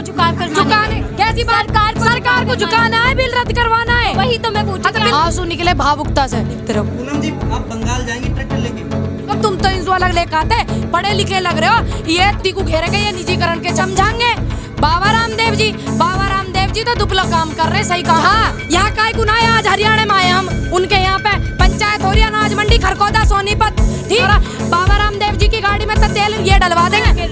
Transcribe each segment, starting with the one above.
झुकाने कैसी बात? सरकार को झुकाना है, बिल रद्द करवाना है, वही तो मैं पूछ रही हूँ। आंसू निकले भावुकता से तेरे को। पूनम जी आप बंगाल जाएंगे ट्रैक्टर लेके? अब तुम तो इंजो अलग लेके आते, पढ़े लिखे लग रहे हो। ये तीकू घेरेंगे, ये निजीकरण के समझाएंगे। बाबा रामदेव जी तो दुपला काम कर रहे, सही कहा। यहाँ का गुना है, आज हरियाणा में आए हम, उनके यहाँ पे पंचायत हो रही है, अनाज मंडी खरखोदा सोनीपत, ठीक। बाबा रामदेव जी की गाड़ी में तो तेल ये डलवा देंगे।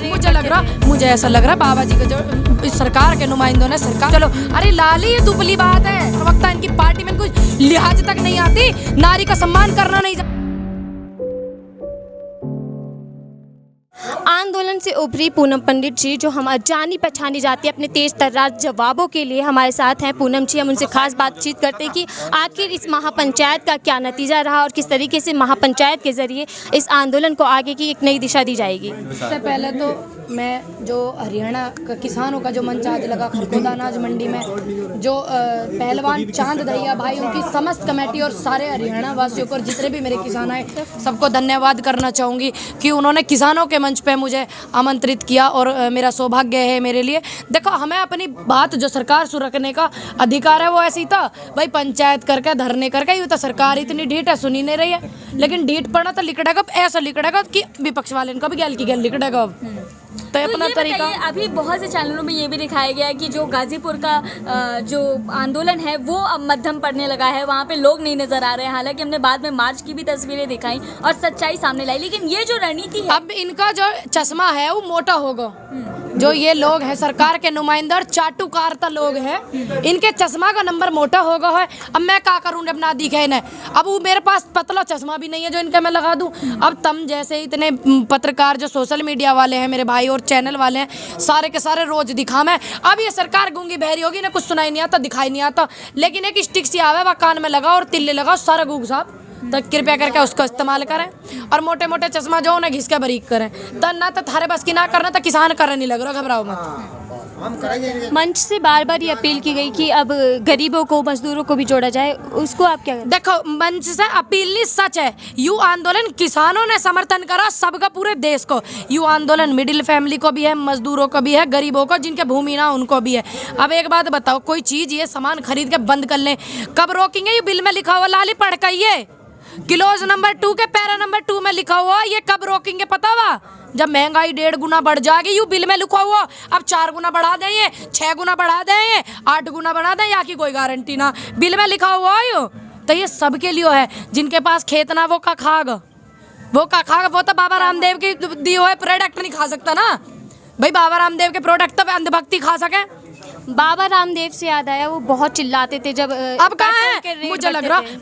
मुझे ऐसा लग रहा बाबा जी को जो इस सरकार के नुमाइंदों ने सरकार, चलो अरे लाली ये दुपली बात है। प्रवक्ता इनकी पार्टी में कुछ लिहाज तक नहीं आती, नारी का सम्मान करना नहीं। आंदोलन से उभरी पूनम पंडित जी, जो हम जानी पहचानी जाती है अपने तेज तर्रार जवाबों के लिए, हमारे साथ हैं। पूनम जी, हम उनसे खास बातचीत करते हैं कि आखिर इस महापंचायत का क्या नतीजा रहा और किस तरीके से महापंचायत के जरिए इस आंदोलन को आगे की एक नई दिशा दी जाएगी। सबसे पहले तो मैं जो हरियाणा का किसानों का जो मंच आज लगा खरखोदा अनाज मंडी में, जो पहलवान चांद दहिया भाई, उनकी समस्त कमेटी और सारे हरियाणा वासियों को, जितने भी मेरे किसान आए सबको धन्यवाद करना चाहूँगी कि उन्होंने किसानों के मंच पे मुझे आमंत्रित किया और मेरा सौभाग्य है मेरे लिए। देखो, हमें अपनी बात जो सरकार से रखने का अधिकार है वो ऐसी था भाई, पंचायत करके धरने करके, ये तो सरकार इतनी ढीठ है, सुनी नहीं रही है। लेकिन ढीठ पड़ा तो लिखड़ेगा, ऐसा लिखड़ेगा कि विपक्ष वाले इनका भी गैल की गैल लिखड़ेगा। तो अपना तरीका। अभी बहुत से चैनलों में ये भी दिखाया गया है कि जो गाजीपुर का जो आंदोलन है वो अब मध्यम पड़ने लगा है, वहाँ पे लोग नहीं नजर आ रहे हैं। हालांकि हमने बाद में मार्च की भी तस्वीरें दिखाई और सच्चाई सामने लाई, लेकिन ये जो रणनीति है, अब इनका जो चश्मा है वो मोटा होगा। जो ये लोग हैं सरकार के नुमाइंदे और चाटुकारता लोग हैं, इनके चश्मा का नंबर मोटा होगा है। अब मैं क्या करूँ अपना दिखे न, अब वो मेरे पास पतला चश्मा भी नहीं है जो इनका मैं लगा दूं। अब तुम जैसे इतने पत्रकार जो सोशल मीडिया वाले हैं मेरे भाई और चैनल वाले हैं, सारे के सारे रोज दिखा मैं। अब ये सरकार गूंगी बहरी होगी ना, कुछ सुनाई नहीं आता, दिखाई नहीं आता, लेकिन एक स्टिक सी आवे वह कान में लगा और तिल्ले लगा, सारा गूंग साहब। तो कृपया करके उसको इस्तेमाल करें और मोटे मोटे चश्मा जो उन्हें घिस के बारीक करें। तो ना तो थारे बस की ना करना, तो किसान करने नहीं लग रहा, घबराओ मत। मंच से बार बार ये अपील की गई कि अब गरीबों को, मजदूरों को भी जोड़ा जाए, उसको आप क्या? देखो, मंच से अपील नहीं, सच है। यू आंदोलन किसानों ने समर्थन करा, सबका, पूरे देश को। यू आंदोलन मिडिल फैमिली को भी है, मजदूरों को भी है, गरीबों को, जिनके भूमि ना उनको भी है। अब एक बात बताओ, कोई चीज ये सामान खरीद के बंद कर लें, कब रोकेंगे? ये बिल में लिखा हुआ लाली पढ़ के, ये क्लोज नंबर 2 के पैरा नंबर 2 में लिखा हुआ, ये कब रोकेंगे पता हुआ? जब महंगाई 1.5 गुना बढ़ जाएगी। यू बिल में लिखा हुआ, अब 4 गुना बढ़ा देंगे, 6 गुना बढ़ा देंगे, 8 गुना बढ़ा दें, या की कोई गारंटी ना। बिल में लिखा हुआ है तो ये सबके लिए है। जिनके पास खेत ना वो का खाग, वो तो बाबा रामदेव की दिए हुए प्रोडक्ट नहीं खा सकता ना भाई। बाबा रामदेव के प्रोडक्ट तो अंधभक्ति खा सके। बाबा रामदेव से याद आया, वो बहुत चिल्लाते थे जब अब कहाँ है?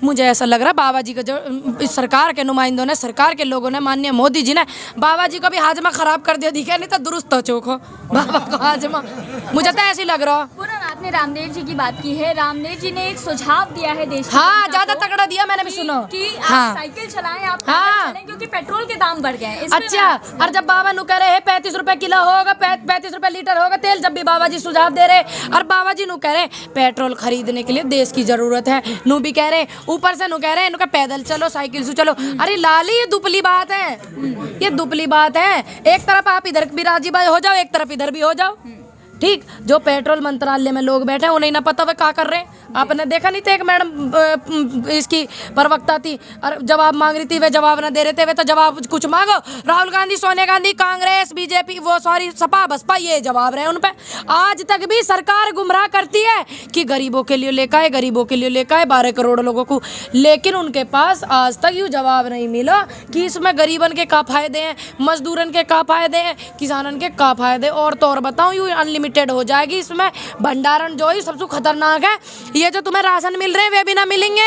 मुझे ऐसा लग रहा बाबा जी को जो इस सरकार के नुमाइंदों ने, सरकार के लोगों ने, माननीय मोदी जी ने बाबा जी को भी हाजमा खराब कर दिया, दिखे नहीं तो दुरुस्त हो चौक हो बाबा का हाजमा। मुझे तो ऐसे लग रहा। आपने रामदेव जी की बात की है, रामदेव जी ने एक सुझाव दिया है देश, हाँ ज्यादा तगड़ा दिया, मैंने भी सुना कि आप साइकिल चलाएं, आप चलें, क्योंकि पेट्रोल के दाम बढ़ गए हैं। अच्छा, और जब बाबा नु कह रहे हैं 35 रुपए किलो होगा, 35 रुपए लीटर होगा तेल, जब भी बाबा जी सुझाव दे रहे, और बाबा जी नु कह रहे पेट्रोल खरीदने के लिए देश की जरूरत है, नु भी कह रहे, ऊपर से नु कह रहे इनका पैदल चलो, साइकिल से चलो। अरे लाली, ये दुपली बात है, ये दुपली बात है। एक तरफ आप इधर भी राजी हो जाओ, एक तरफ इधर भी हो जाओ, ठीक। जो पेट्रोल मंत्रालय में लोग बैठे हैं उन्हें ना पता वे क्या कर रहे हैं। आपने देखा नहीं थे, एक मैडम इसकी प्रवक्ता थी और जवाब मांग रही थी, वे जवाब ना दे रहे थे। वे तो जवाब कुछ मांगो, राहुल गांधी, सोनिया गांधी, कांग्रेस, बीजेपी, वो सॉरी सपा बसपा, ये जवाब रहे उन पे। आज तक भी सरकार गुमराह करती है कि गरीबों के लिए लेकर आए, गरीबों के लिए लेकर आए 12 करोड़ लोगों को, लेकिन उनके पास आज तक ये जवाब नहीं मिला कि इसमें गरीबन के क्या फायदे हैं, मजदूरन के क्या फायदे हैं, किसानन के क्या फायदे। और तो और बताऊँ, यू अनलिमिटेड हो जाएगी इसमें भंडारण, जो ही सबसे खतरनाक है। ये जो तुम्हें राशन मिल रहे हैं वे भी ना मिलेंगे,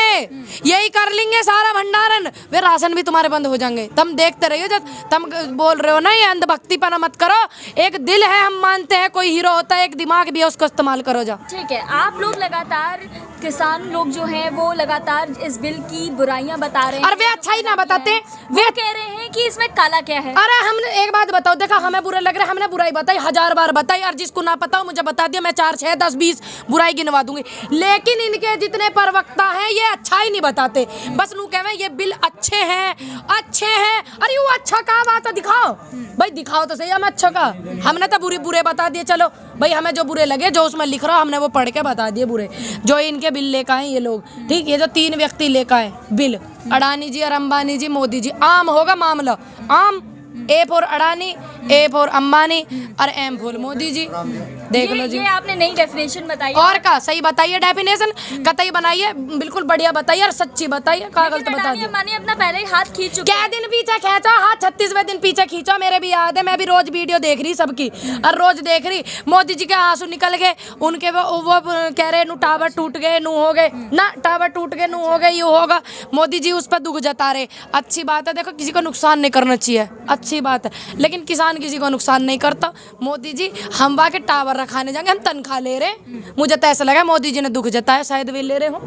यही कर लेंगे सारा भंडारण, वे राशन भी तुम्हारे बंद हो जाएंगे। तुम देखते रहिए, जब तुम बोल रहे हो ना ये अंधभक्ति पर मत करो। एक दिल है, हम मानते हैं कोई हीरो होता है, एक दिमाग भी है, उसको इस्तेमाल करो। जा ठीक है, आप लोग लगातार किसान लोग जो हैं वो लगातार इस बिल की बुराइयां बता रहे हैं। और वे अच्छा ही ना बताते, वे कह रहे हैं कि इसमें काला क्या है। अरे हमने एक बात बताओ, देखा हमें बुरा लग रहा है, हमने बुराई बताई 1000 बार बताई, और जिसको ना पता हो मुझे बता दिया, मैं 4, 6, 10, 20 बुराई गिनवा दूंगी। लेकिन इनके जितने प्रवक्ता हैं ये अच्छा ही नहीं बताते, बस नू कहे ये बिल अच्छे हैं, अच्छे हैं। अरे वो अच्छा कहा बात है, दिखाओ भाई, दिखाओ तो सही हमें अच्छा का। हमने तो बुरे बुरे बता दिए, चलो भाई हमें जो बुरे लगे, जो उसमें लिख रहा हमने वो पढ़ के बता दिए बुरे, जो इनके बिल लेकर आए ये लोग। ठीक, ये जो 3 व्यक्ति लेकर आए बिल, अडानी जी और अंबानी जी, मोदी जी, आम होगा मामला, आम। A for Adani, A for Ambani और एम फॉर मोदी जी। देख लो जी, ये आपने नई डेफिनेशन बताई और का सही बताइए, डेफिनेशन कतई बनाइए, बिल्कुल बढ़िया बताइए और सच्ची बताइए, का गलत बता दिया। अंबानी अपना पहले ही हाथ खींच चुके क्या दिन पीछे खींचा, हाँ 36वें दिन पीछे खींचा, मेरे भी याद है, मैं भी रोज वीडियो देख रही सबकी, और रोज देख रही मोदी जी के आंसू निकल गए, उनके वो कह रहे नु टावर टूट गए, नु हो गए ना, टावर टूट गए, नु हो गए, ये होगा। मोदी जी उस पर दुख जता रहे, अच्छी बात है, देखो किसी को नुकसान नहीं करना चाहिए, अच्छी बात है, लेकिन किसान किसी को नुकसान नहीं करता। मोदी जी हम वहाँ के टावर रखाने जाएंगे, हम तनख्वाह ले रहे, मुझे तो ऐसा लगा मोदी जी ने दुख जताया, शायद वे ले रहे हो।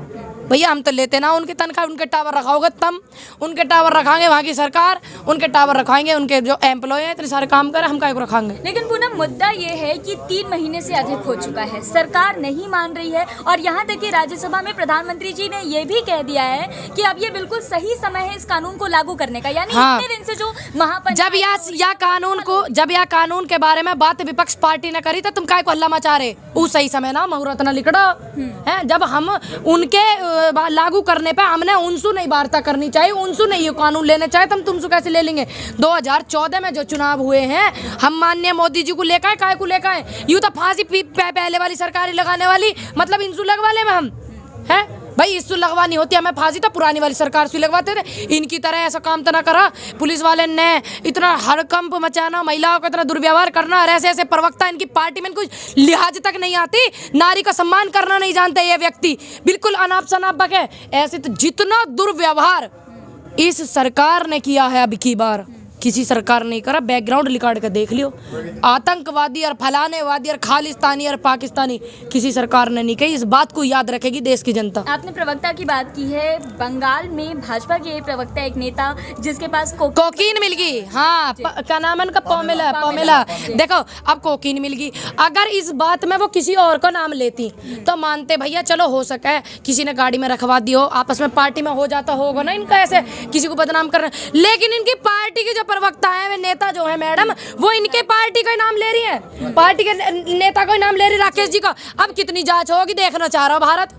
भैया हम तो लेते ना उनकी तनख्वाह, उनके टावर रखाओगे तब, उनके टावर रखाएंगे वहाँ की सरकार, उनके टावर रखाएंगे, उनके जो एम्प्लॉय हैं इतने सारे काम करे, हम काय को रखाएंगे। लेकिन पूनम मुद्दा ये है कि 3 महीने से अधिक हो चुका है, सरकार नहीं मान रही है, और यहाँ तक कि राज्यसभा में प्रधानमंत्री जी ने ये भी कह दिया है कि अब ये बिल्कुल सही समय है इस कानून को लागू करने का। यानी हाँ। इतने दिन से जो महापंचायत जब यह कानून के बारे में बात विपक्ष पार्टी ने करी तो तुम काय को हल्ला मचा रहे, वो सही समय ना मुहूर्त ना लिखड़ा है। जब हम उनके लागू करने पे हमने उनसे नहीं वार्ता करनी चाहिए, उनसे नहीं ये कानून लेने चाहिए, तो हम तुमसे कैसे ले लेंगे। 2014 में जो चुनाव हुए हैं, हम माननीय मोदी जी को लेकर आए, काय को लेकर आए, यूं तो फांसी पहले वाली सरकारी लगाने वाली, मतलब इंसू लगवा ले हम हैं भाई, इससे लगवानी होती है हमें फांसी तो पुरानी वाली सरकार से लगवाते थे। इनकी तरह ऐसा काम तो ना करा, पुलिस वाले ने इतना हड़कंप मचाना, महिलाओं का इतना दुर्व्यवहार करना, और ऐसे ऐसे प्रवक्ता इनकी पार्टी में कुछ लिहाज तक नहीं आती, नारी का सम्मान करना नहीं जानते ये व्यक्ति, बिल्कुल अनाप शनाप बके। ऐसे तो जितना दुर्व्यवहार इस सरकार ने किया है, अब की बार किसी सरकार नहीं करा, बैकग्राउंड रिकॉर्ड का देख लियो, आतंकवादी और फलानेवादी और खालिस्तानी और पाकिस्तानी किसी सरकार ने नहीं कही। इस बात को याद रखेगी देश की जनता। आपने प्रवक्ता की बात की है, बंगाल में भाजपा के प्रवक्ता एक नेता जिसके पास कोकीन मिल गई, हाँ क्या नाम है उनका, पमेला। देखो अब कोकीन मिल गई, अगर इस बात में वो किसी और का नाम लेती तो मानते भैया, चलो हो सका है किसी ने गाड़ी में रखवा दी हो, आपस में पार्टी में हो जाता होगा ना इनका, ऐसे किसी को बदनाम करना। लेकिन इनकी पार्टी के जो प्रवक्ता है, वे नेता जो है मैडम, वो इनके पार्टी का नाम ले रही है, पार्टी के नेता का नाम ले रही, राकेश जी का। अब कितनी जांच होगी, देखना चाह रहा भारत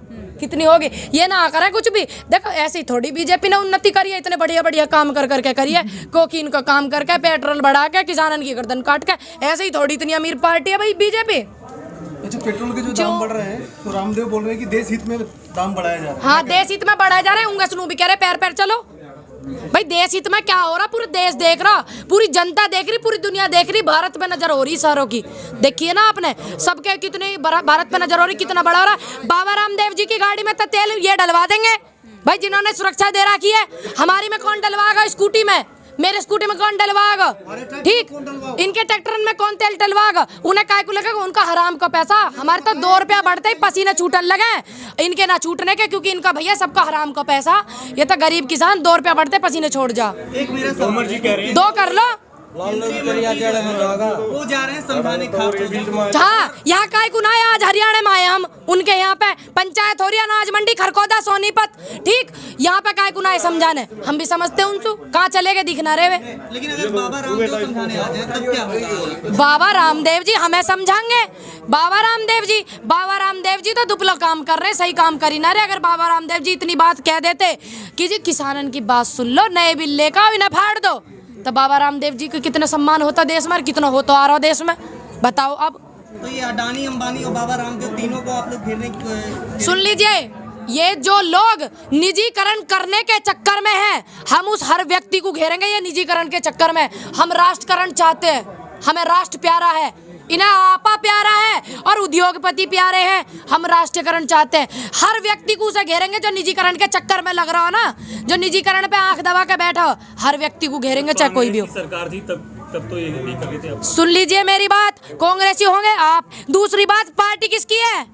कितनी होगी, ये ना करे कुछ भी। देखो ऐसी थोड़ी बीजेपी ने उन्नति करी है, इतने बढ़िया बढ़िया काम कर करके करी है, कोकीन का काम करके, पेट्रोल बढ़ा के, किसानन की गर्दन काट के, ऐसे ही थोड़ी इतनी अमीर पार्टी है भाई बीजेपी। अच्छा, पेट्रोल के जो दाम बढ़ रहे हैं तो रामदेव बोल रहे हैं कि देश हित में दाम बढ़ाया जा रहा है। हाँ देश हित में बढ़ाया जा रहा है, उंगस नू भी कह रहे पैर पैर चलो भाई, देश हित में क्या हो रहा, पूरे देश देख रहा, पूरी जनता देख रही, पूरी दुनिया देख रही, भारत पे नजर हो रही सारों की। देखिए ना आपने सबके कितने भारत पे नजर हो रही, कितना बड़ा हो रहा। बाबा रामदेव जी की गाड़ी में तो तेल ये डलवा देंगे भाई, जिन्होंने सुरक्षा दे रखी है। हमारी में कौन डलवाएगा, स्कूटी में, मेरे स्कूटी में कौन डलवाएगा, ठीक, इनके ट्रैक्टर में कौन तेल डलवाएगा, उन्हें काय को लगेगा, उनका हराम का पैसा। हमारे तो 2 रुपया बढ़ते ही पसीने छूटने लगे, इनके ना छूटने के, क्योंकि इनका भैया सबका हराम का पैसा। ये तो गरीब किसान 2 रुपया बढ़ते पसीने छोड़ जा, एक मेरा सवाल जी कह रहे हैं 2 कर लो, वो जा रहे हैं समझाने खास। हाँ यहाँ काय को ना है, आज हरियाणा में आए हम, उनके यहाँ पे पंचायत हो रही है, अनाज मंडी खरखोदा सोनीपत, ठीक, यहाँ पे काय को ना है समझाने, हम भी समझते हैं उनसे, कहाँ चले गए दिखना रे वे। लेकिन अगर बाबा रामदेव समझाने आ जाए तब क्या होगा? बाबा रामदेव जी हमें समझाएंगे, बाबा रामदेव जी तो दुपला काम कर रहे, सही काम करी ना रे। अगर बाबा रामदेव जी इतनी बात कह देते कि जी किसानन की बात सुन लो, नए बिल लेकर इन्हें फाड़ दो, तो बाबा रामदेव जी को कितना सम्मान होता देश में, कितना होता आ रहा देश में, बताओ। अब तो ये अडानी, अंबानी और बाबा रामदेव तीनों को आप लोग घेरने की सुन लीजिए, ये जो लोग निजीकरण करने के चक्कर में हैं, हम उस हर व्यक्ति को घेरेंगे ये निजीकरण के चक्कर में। हम राष्ट्रकरण चाहते हैं, हमें राष्ट्र प्यारा है, इन्हें आपा प्यारा है और उद्योगपति प्यारे हैं, हम राष्ट्रीयकरण चाहते हैं। हर व्यक्ति को उसे घेरेंगे जो निजीकरण के चक्कर में लग रहा हो ना, जो निजीकरण पे आंख दबा के बैठा हो, हर व्यक्ति को घेरेंगे, चाहे कोई भी हो। सरकार थी तब तो ये नहीं कर रहे थे। सुन लीजिए मेरी बात, कांग्रेसी होंगे आप। दूसरी बात, पार्टी किसकी है?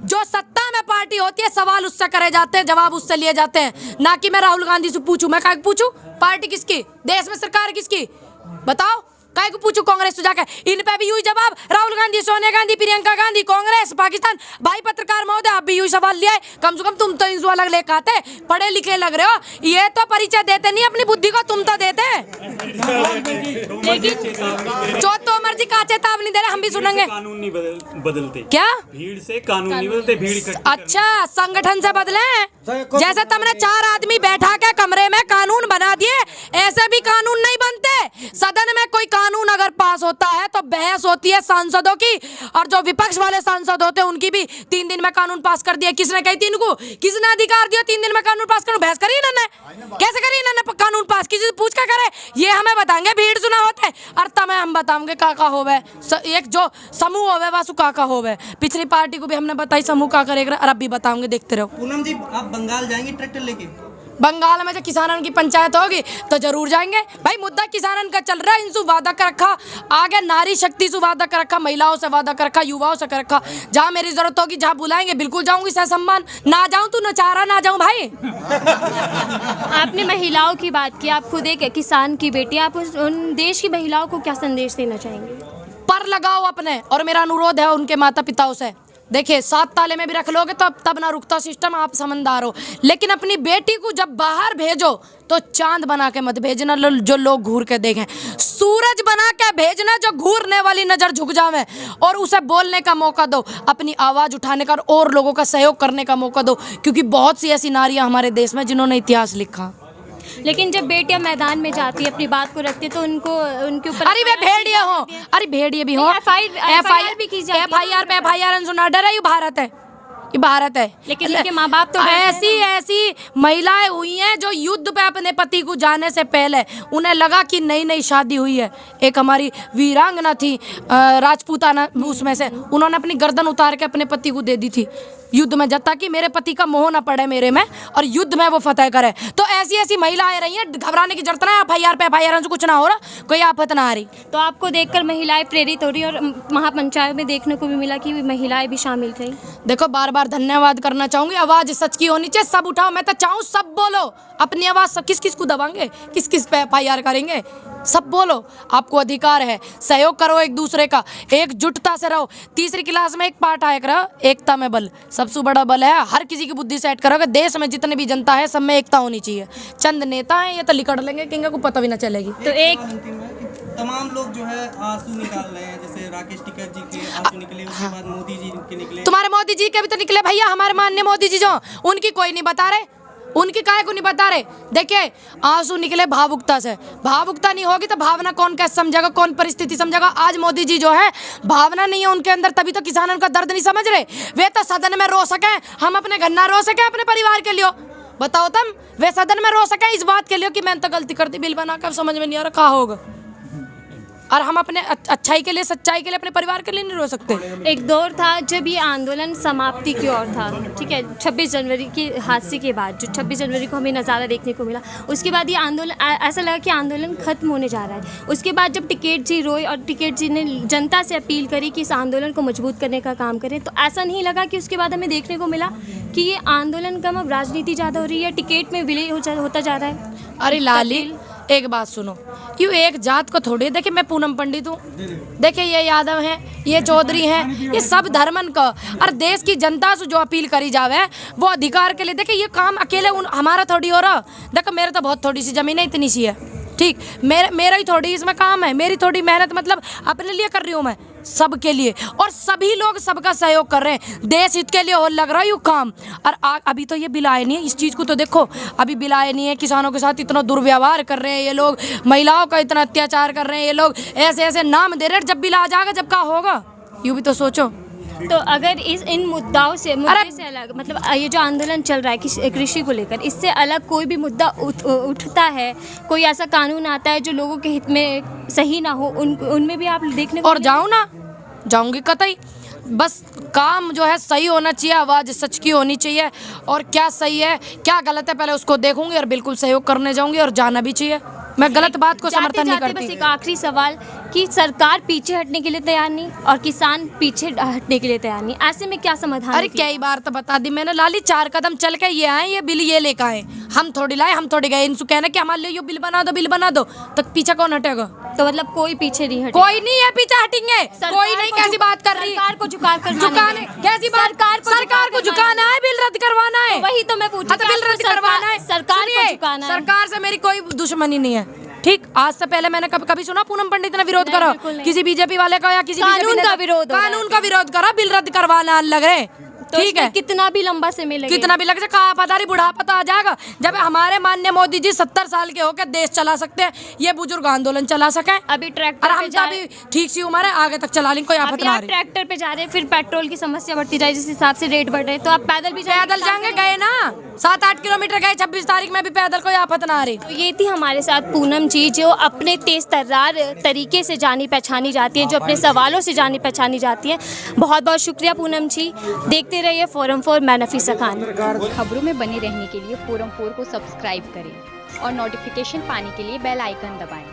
जो सत्ता में पार्टी होती है सवाल उससे करे जाते हैं, जवाब उससे लिए जाते हैं, ना कि मैं राहुल गांधी से पूछूं। मैं काहे पूछूं? पार्टी किसकी, देश में सरकार किसकी, बताओ काहे को पूछूं? कांग्रेस तो जाके इन पे भी यही जवाब, राहुल गांधी, सोनिया गांधी, प्रियंका गांधी, कांग्रेस, पाकिस्तान। भाई पत्रकार महोदय, आप भी यही सवाल लिया है, कम से कम तुम तो इंसु अलग लेकर आते, पढ़े लिखे लग रहे हो, ये तो परिचय देते नहीं अपनी बुद्धि को, तुम तो देते। लेकिन जो तो मर्जी का चेतावनी दे रहे, हम भी सुनेंगे। कानून नहीं बदलते क्या भीड़ से कानून नहीं बदलते, भीड़ इकट्ठी अच्छा संगठन से बदले। जैसे तुमने 4 आदमी बैठा के कमरे में कानून बना दिए, ऐसे भी कानून नहीं बनते। सदन में कोई कानून अगर पास होता है तो बहस होती है सांसदों की, और जो विपक्ष वाले सांसद होते हैं उनकी भी 3 दिन में कानून पास कर दिया। किसने कही थी इनको, किसने अधिकार दिया 3 दिन में कानून पास करने? बहस करी इन्होंने, कैसे करी इन्होंने कानून पास? किसी से पूछ के करे? ये हमें बताएंगे भीड़ सुना होते, और तमें हम बताएंगे काका होवे, एक जो समूह होवे वासु काका होवे। पिछली पार्टी को भी हमने बताई समूह का करेगा, और अब भी बताऊंगे, देखते रहो। पूनम जी, आप बंगाल जाएंगे ट्रैक्टर लेके? बंगाल में जो किसानों की पंचायत होगी तो जरूर जाएंगे। भाई मुद्दा किसानों का चल रहा है, इनसे वादा कर रखा, आगे नारी शक्ति से वादा कर रखा, महिलाओं से वादा कर रखा, युवाओं से कर रखा। जहाँ मेरी जरूरत होगी, जहाँ बुलाएंगे बिल्कुल जाऊंगी, सह सम्मान। ना जाऊं तो नचारा ना जाऊं भाई। आपने महिलाओं की बात की, आप खुद एक किसान की बेटी, आप उन देश की महिलाओं को क्या संदेश देना चाहेंगे? पर लगाओ अपने, और मेरा अनुरोध है उनके माता पिताओं से, देखिए 7 ताले में भी रख लोगे तो तब ना रुकता सिस्टम, आप समझदार हो, लेकिन अपनी बेटी को जब बाहर भेजो तो चांद बना के मत भेजना जो लोग घूर के देखें, सूरज बना के भेजना जो घूरने वाली नजर झुक जावे, और उसे बोलने का मौका दो, अपनी आवाज उठाने का और लोगों का सहयोग करने का मौका दो, क्योंकि बहुत सी ऐसी नारियां हमारे देश में जिन्होंने इतिहास लिखा। लेकिन जब बेटियां मैदान में जाती है, अपनी बात को रखती है, तो उनके ऊपर अरे वे भेड़िए हो, अरे भेड़िए भी हो, FIR भी की जाती है। FIR पे FIR सुना, डर है, ये भारत है, ये भारत है। लेकिन उनके माँ बाप तो ऐसी महिलाएं हुई हैं जो युद्ध पे अपने पति को जाने से पहले उन्हें लगा कि नई नई शादी हुई है। एक हमारी वीरांगना थी राजपूताना, उसमें से उन्होंने अपनी गर्दन उतार के अपने पति को दे दी थी युद्ध में, जब तक कि मेरे पति का मोह ना पड़े मेरे में, और युद्ध में वो फतेह करे। तो ऐसी ऐसी महिलाएं रही हैं, घबराने की जरूरत नहीं, FIR पे FIR से कुछ ना हो रहा, कोई आफत ना आ रही। तो आपको देखकर महिलाएं प्रेरित हो रही, और महापंचायत में देखने को भी मिला कि महिलाएं भी शामिल थी। देखो बार बार धन्यवाद करना चाहूंगी, आवाज सच की होनी चाहिए, सब उठाओ, मैं तो चाहूँ सब बोलो अपनी आवाज, सब किस किस को दबाएंगे, किस किस पे FIR करेंगे, सब बोलो, आपको अधिकार है, सहयोग करो एक दूसरे का, एकजुटता से रहो। 3री क्लास में एक पाठ आया करा, एकता में बल, सबसे बड़ा बल है, हर किसी की बुद्धि सेट करोगे, देश में जितने भी जनता है सब में एकता होनी चाहिए। चंद नेता हैं ये तो लिकड़ लेंगे, किंगा को पता भी ना चलेगी। तो एक तमाम लोग जो है आंसू निकाल रहे हैं, जैसे राकेश टिकैत जी के आंसू निकले, उसके बाद मोदी जी के निकले, तुम्हारे मोदी जी के भी तो निकले भैया, हमारे माननीय मोदी जी जो, उनकी कोई नहीं बता रहे, उनकी काहे को नहीं बता रहे। देखिए आंसू निकले भावुकता से, भावुकता नहीं होगी तो भावना कौन कैसे समझेगा, कौन परिस्थिति समझेगा। आज मोदी जी जो है भावना नहीं है उनके अंदर, तभी तो किसानों का दर्द नहीं समझ रहे। वे तो सदन में रो सके, हम अपने घर ना रो सके अपने परिवार के लिए, बताओ तुम, वे सदन में रो सके इस बात के लिए कि मैंने तो गलती कर दी, बिल बना कर समझ में नहीं आ रहा कहा होगा, और हम अपने अच्छाई के लिए, सच्चाई के लिए, अपने परिवार के लिए नहीं रो सकते। एक दौर था जब ये आंदोलन समाप्ति की ओर था, ठीक है, 26 जनवरी के हादसे के बाद, जो 26 जनवरी को हमें नज़ारा देखने को मिला, उसके बाद ये आंदोलन ऐसा लगा कि आंदोलन खत्म होने जा रहा है। उसके बाद जब टिकैत जी रोए और टिकैत जी ने जनता से अपील करी कि इस आंदोलन को मजबूत करने का काम करें, तो ऐसा नहीं लगा कि उसके बाद हमें देखने को मिला कि ये आंदोलन कम, अब राजनीति ज़्यादा हो रही है, टिकैत में विलय होता जा रहा है। अरे लाली एक बात सुनो, यूँ एक जात को थोड़ी, देखिए मैं पूनम पंडित हूँ, देखिए ये यादव हैं, ये चौधरी हैं, ये सब धर्मन का, और देश की जनता से जो अपील करी जावे वो अधिकार के लिए। देखिए ये काम अकेले हमारा थोड़ी हो रहा, देखो मेरे तो बहुत थोड़ी सी जमीन है, इतनी सी है, ठीक, मेरा ही थोड़ी इसमें काम है, मेरी थोड़ी मेहनत, मतलब अपने लिए कर रही हूँ मैं, सबके लिए, और सभी लोग सबका सहयोग कर रहे हैं, देश हित के लिए हो लग रहा है ये काम। और अभी तो ये बिल आए नहीं है, इस चीज़ को तो देखो, अभी बिल आए नहीं है, किसानों के साथ इतना दुर्व्यवहार कर रहे हैं ये लोग, महिलाओं का इतना अत्याचार कर रहे हैं ये लोग, ऐसे ऐसे नाम दे रहे हैं, जब बिल आ जाएगा जब क्या होगा, यूँ भी तो सोचो। तो अगर इन मुद्दे से अलग, मतलब ये जो आंदोलन चल रहा है कृषि को लेकर, इससे अलग कोई भी मुद्दा उठता है, कोई ऐसा कानून आता है जो लोगों के हित में सही ना हो, उनमें भी आप देखने को, और जाऊँ ना, जाऊँगी कतई, बस काम जो है सही होना चाहिए, आवाज़ सच की होनी चाहिए, और क्या सही है क्या गलत है पहले उसको देखूंगी और बिल्कुल सहयोग करने जाऊंगी, और जाना भी चाहिए। मैं गलत बात को जाते समर्थन नहीं जाते करती। बस एक आखिरी सवाल कि सरकार पीछे हटने के लिए तैयार नहीं और किसान पीछे हटने के लिए तैयार नहीं, ऐसे में क्या समाधान अरे है? कई बार तो बता दी मैंने लाली, 4 कदम चल के ये आए, ये बिल ये लेकर आए, हम थोड़ी लाए, हम थोड़ी गए इनसे कहना कि हमारे लिए ये बिल बना दो, तो पीछे कौन हटेगा? तो मतलब कोई पीछे नहीं हटे, कोई नहीं है पीछे हटेंगे, कोई नहीं। कैसी बात कर रही? सरकार को झुकाने कैसी बात? सरकार को झुकाना है, बिल रद्द करवाना है। वही तो मैं पूछ रही तो बिल रद्द करवाना है। सरकार को सुनिए, झुकाना है। सरकार से मेरी कोई दुश्मनी नहीं है, ठीक। आज से पहले मैंने कभी सुना पूनम पंडित ने विरोध करा किसी बीजेपी वाले का या किसी कानून का विरोध हो रहा है। कानून का विरोध करा, बिल रद्द करवाना लग रहे, तो ठीक है। कितना भी लंबा समय लगेगा, कितना भी लग जाए, कहा पता नहीं बुढ़ापा तो आ जाएगा जब हमारे माननीय मोदी जी 70 साल के होकर देश चला सकते हैं, ये बुजुर्ग आंदोलन चला सके। अभी ट्रैक्टर और पे हम जा अभी ठीक सी उम्र है, आगे तक चला लेंगे, कोई आफत अभी ना आ आप रही। ट्रैक्टर पे जा रहे हैं, फिर पेट्रोल की समस्या बढ़ती जाए जिस हिसाब से रेट बढ़ रहे हैं, तो आप पैदल भी पैदल जाएंगे, गए ना 7-8 किलोमीटर गए 26 तारीख में भी पैदल, कोई आफत ना आ रही। तो ये थी हमारे साथ पूनम जी जो अपने तेज तर्रार तरीके से जानी पहचानी जाती हैं, जो अपने सवालों से जानी पहचानी जाती हैं। बहुत बहुत शुक्रिया पूनम जी। देखते रहिए फोरम 4, मैं नफीसा खान। खबरों में बने रहने के लिए फोरम 4 को सब्सक्राइब करें और नोटिफिकेशन पाने के लिए बेल आइकन दबाएं।